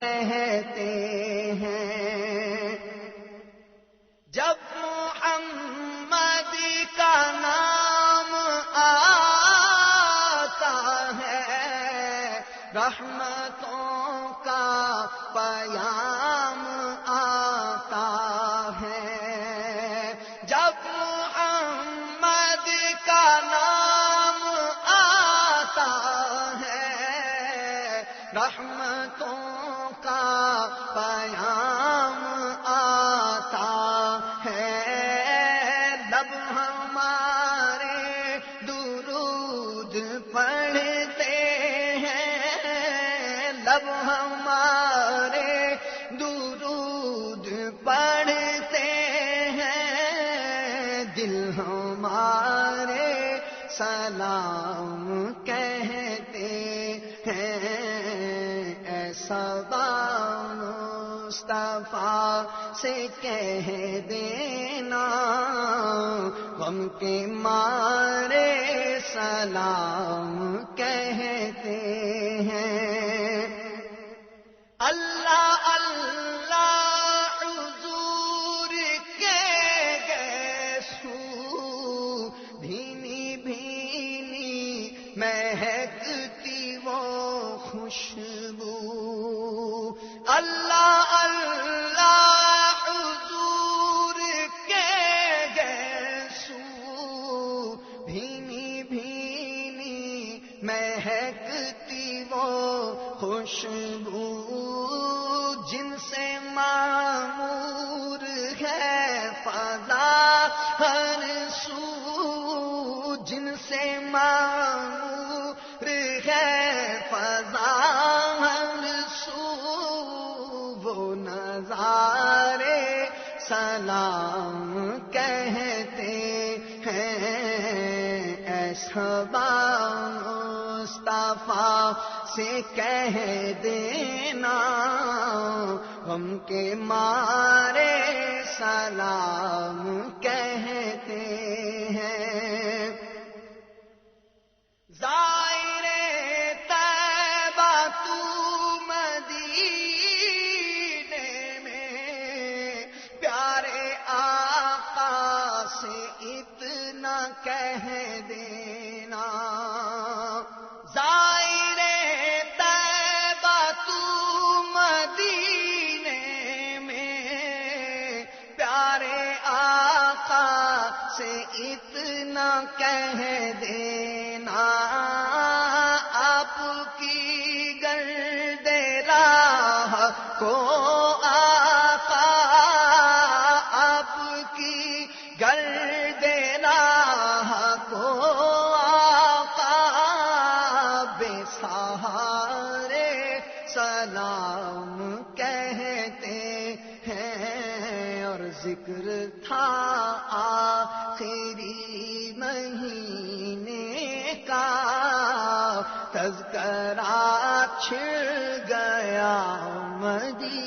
کہتے ہیں جب محمد کا نام آتا ہے، رحمتوں کا پیام آتا ہے۔ جب محمد کا نام آتا ہے، رحمتوں کا پیام آتا ہے۔ لب ہمارے درود پڑھتے ہیں، لب ہمارے درود پڑھتے ہیں، دل ہمارے سلام کہتے ہیں۔ ایسا مصطفیٰ سے کہہ دینا، غم کے مارے سلام کہتے ہیں۔ اللہ اللہ حضور کے گیسو، بھینی بھینی مہکتی وہ خوشبو۔ اللہ اللہ حضور کے گیسو، بھینی بھینی مہکتی وہ خوشبو، جن سے معمور ہے فضا ہر سو، جن سے معمور ہے فضا ہر سو، وہ نظارے سلام کہتے ہیں۔ ایسا مصطفیٰ سے کہہ دینا، غم کے مارے سلام کہتے ہیں۔ زائر طیبہ تو مدینے میں، پیارے آقا سے اتنا کہہ دینا۔ زائر طیبہ تو مدینے میں، پیارے آقا سے اتنا کہہ دینا، آپ کی گرد راہ کو آقا، آپ کی گرد راہ کو آقا، بے سہارے سلام کہتے ہیں۔ اور ذکر تھا آخری مہینے کا، تذکرہ چھڑ گیا مدینے